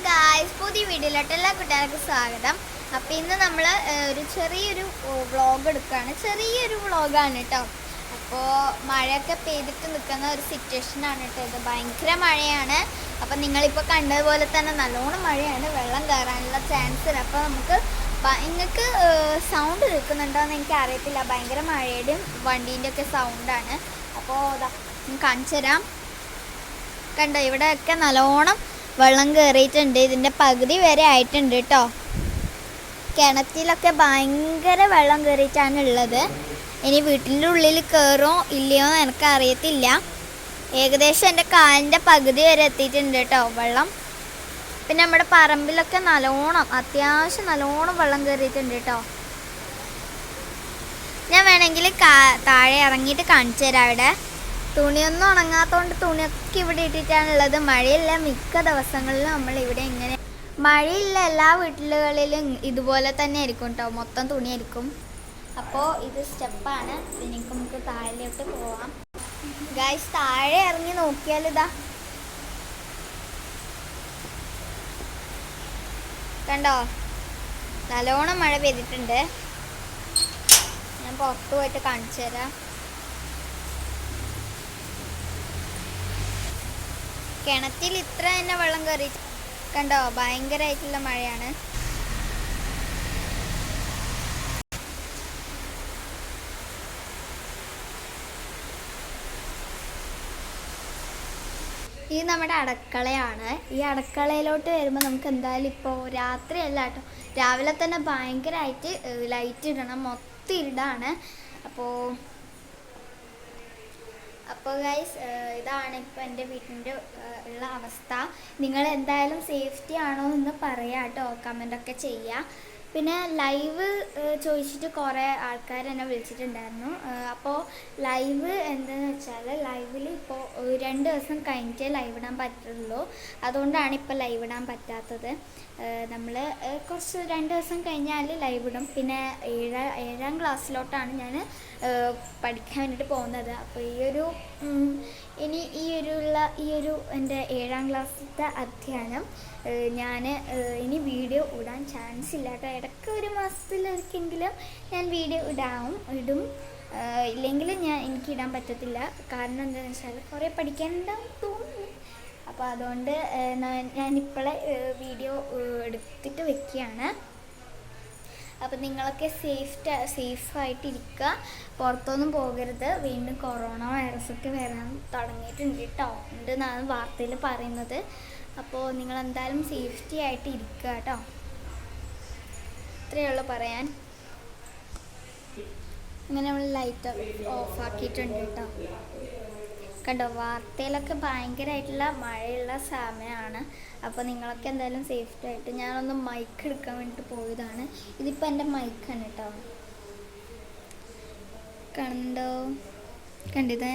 Guys, പുതിയ വീഡിയോയിലോട്ട് എല്ലാ കുട്ടികൾക്കും സ്വാഗതം. അപ്പോൾ ഇന്ന് നമ്മൾ ഒരു ചെറിയൊരു വ്ളോഗ് എടുക്കുകയാണ്. ചെറിയൊരു വ്ളോഗാണ് കേട്ടോ. അപ്പോൾ മഴയൊക്കെ പെയ്തിട്ട് നിൽക്കുന്ന ഒരു സിറ്റുവേഷനാണ് കേട്ടോ ഇത്. ഭയങ്കര മഴയാണ്. അപ്പോൾ നിങ്ങളിപ്പോൾ കണ്ടതുപോലെ തന്നെ നല്ലോണം മഴയാണ്, വെള്ളം കയറാനുള്ള ചാൻസ് ഉണ്ട്. അപ്പോൾ നിങ്ങൾക്ക് സൗണ്ട് കേൾക്കുന്നുണ്ടോയെന്ന് എനിക്ക് അറിയത്തില്ല. ഭയങ്കര മഴയുടെയും വണ്ടീൻ്റെ ഒക്കെ സൗണ്ടാണ്. അപ്പോൾ കാണിച്ചു തരാം. കണ്ടോ, ഇവിടെയൊക്കെ നല്ലോണം വെള്ളം കയറിയിട്ടുണ്ട്. ഇതിൻ്റെ പകുതി വരെ ആയിട്ടുണ്ട് കേട്ടോ. കിണറ്റിലൊക്കെ ഭയങ്കര വെള്ളം കയറിയിട്ടാണ് ഉള്ളത്. ഇനി വീട്ടിൻ്റെ ഉള്ളിൽ കയറുമോ ഇല്ലയോ എന്ന് എനിക്ക് അറിയത്തില്ല. ഏകദേശം എൻ്റെ കാലിൻ്റെ പകുതി വരെ എത്തിയിട്ടുണ്ട് കേട്ടോ വെള്ളം. പിന്നെ നമ്മുടെ പറമ്പിലൊക്കെ അത്യാവശ്യം നല്ലോണം വെള്ളം കയറിയിട്ടുണ്ട് കേട്ടോ. ഞാൻ വേണമെങ്കിൽ താഴെ ഇറങ്ങിയിട്ട് കാണിച്ചു തരാം. അവിടെ തുണിയൊന്നും ഉണങ്ങാത്തതുകൊണ്ട് തുണിയൊക്കെ ഇവിടെ ഇട്ടിട്ടാണുള്ളത്. മഴയില്ല മിക്ക ദിവസങ്ങളിലും നമ്മൾ ഇവിടെ ഇങ്ങനെ മഴയില്ല എല്ലാ വീട്ടിലുകളിലും ഇതുപോലെ തന്നെ ആയിരിക്കും കേട്ടോ. മൊത്തം തുണിയായിരിക്കും. അപ്പോൾ ഇത് സ്റ്റെപ്പാണ്. ഇനി നമുക്ക് താഴെയോട്ട് പോവാം. ഗൈസ്, താഴെ ഇറങ്ങി നോക്കിയാൽ ഇതാ കണ്ടോ, നല്ലോണം മഴ പെയ്തിട്ടുണ്ട്. ഞാൻ പുറത്തു പോയിട്ട് കാണിച്ചു തരാം. കിണറ്റിൽ ഇത്ര തന്നെ വെള്ളം കയറി കണ്ടോ, ഭയങ്കരമായിട്ടുള്ള മഴയാണ്. ഇത് നമ്മുടെ അടുക്കളയാണ്. ഈ അടുക്കളയിലോട്ട് വരുമ്പോൾ നമുക്ക് എന്തായാലും ഇപ്പോൾ രാത്രിയല്ല കേട്ടോ, രാവിലെ തന്നെ ഭയങ്കരമായിട്ട് ലൈറ്റ് ഇടണം. മൊത്തം ഇരുടാണ്. അപ്പോൾ ഗൈസ്, ഇതാണ് ഇപ്പോൾ എൻ്റെ വീട്ടിൻ്റെ ഉള്ള അവസ്ഥ. നിങ്ങൾ എന്തായാലും സേഫ്റ്റി ആണോ എന്ന് പറയാം കേട്ടോ, കമൻ്റൊക്കെ ചെയ്യുക. പിന്നെ ലൈവ് ചോദിച്ചിട്ട് കുറേ ആൾക്കാർ എന്നെ വിളിച്ചിട്ടുണ്ടായിരുന്നു. അപ്പോൾ ലൈവ് എന്താണെന്ന് വെച്ചാൽ, ലൈവിൽ ഇപ്പോൾ 2 ദിവസം കഴിഞ്ഞിട്ടേ ലൈവ് ഇടാൻ പറ്റുള്ളൂ. അതുകൊണ്ടാണ് ഇപ്പോൾ ലൈവ് ഇടാൻ പറ്റാത്തത്. നമ്മൾ കുറച്ച് 2 ദിവസം കഴിഞ്ഞാൽ ലൈവ് ഇടും. പിന്നെ 7ാം ക്ലാസ്സിലോട്ടാണ് ഞാൻ പഠിക്കാൻ വേണ്ടിയിട്ട് പോകുന്നത്. അപ്പോൾ ഈ ഒരു എൻ്റെ 7ാം ക്ലാസ്സിലത്തെ അധ്യയനം ഞാൻ ഇനി വീഡിയോ ഇടാൻ ചാൻസ് ഇല്ല കേട്ടോ. ഇടയ്ക്ക് ഒരു മാസത്തിലൊരിക്കെങ്കിലും ഞാൻ വീഡിയോ ഇടും. ഇല്ലെങ്കിൽ എനിക്ക് ഇടാൻ പറ്റത്തില്ല. കാരണം എന്താണെന്ന് വെച്ചാൽ കുറേ പഠിക്കാനുണ്ടാവും തോന്നുന്നു. അപ്പോൾ അതുകൊണ്ട് ഞാനിപ്പോഴേ വീഡിയോ എടുത്തിട്ട് വെക്കുകയാണ്. അപ്പോൾ നിങ്ങളൊക്കെ സേഫായിട്ടിരിക്കുക, പുറത്തൊന്നും പോകരുത്. വീണ്ടും കൊറോണ വൈറസൊക്കെ വരാൻ തുടങ്ങിയിട്ടുണ്ട് കേട്ടോ, ഉണ്ടെന്നാണ് വാർത്തയിൽ പറയുന്നത്. അപ്പോൾ നിങ്ങളെന്തായാലും സേഫ്റ്റി ആയിട്ട് ഇരിക്കുക കേട്ടോ. ഇത്രയേ ഉള്ളൂ പറയാൻ. അങ്ങനെ നമ്മൾ ലൈറ്റ് ഓഫാക്കിയിട്ടുണ്ട് കേട്ടോ. കണ്ടോ, വാർത്തയിലൊക്കെ ഭയങ്കരമായിട്ടുള്ള മഴയുള്ള സമയമാണ്. അപ്പോൾ നിങ്ങളൊക്കെ എന്തായാലും സേഫ്റ്റി ആയിട്ട്. ഞാനൊന്ന് മൈക്ക് എടുക്കാൻ വേണ്ടിയിട്ട് പോയതാണ്. ഇതിപ്പോൾ എൻ്റെ മൈക്കാണ് കേട്ടോ. കണ്ടിത്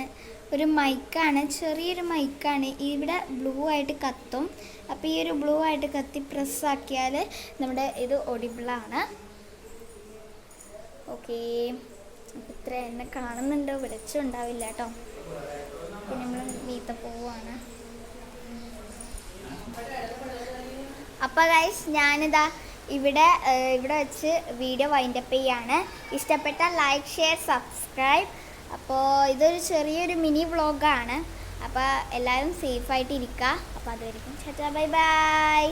ഒരു മൈക്കാണ്, ചെറിയൊരു മൈക്കാണ്. ഇവിടെ ബ്ലൂ ആയിട്ട് കത്തും. അപ്പോൾ ഈ ഒരു ബ്ലൂ ആയിട്ട് കത്തി പ്രസ്സാക്കിയാൽ നമ്മുടെ ഇത് ഒഡിബിളാണ്. ഓക്കേ, ഇത്ര എന്നെ കാണുന്നുണ്ടോ, വിളിച്ചുണ്ടാവില്ല കേട്ടോ. പിന്നെ നമ്മൾ വീത്ത പോവാണ്. അപ്പോൾ ഗൈസ്, ഞാനിതാ ഇവിടെ വെച്ച് വീഡിയോ വൈൻഡപ്പ് ചെയ്യാണ്. ഇഷ്ടപ്പെട്ടാൽ ലൈക്ക്, ഷെയർ, സബ്സ്ക്രൈബ്. അപ്പോൾ ഇതൊരു ചെറിയൊരു മിനി വ്ളോഗാണ്. അപ്പോൾ എല്ലാവരും സേഫായിട്ട് ഇരിക്കുക. അപ്പോൾ അതുവരെയും ബൈ ബൈ.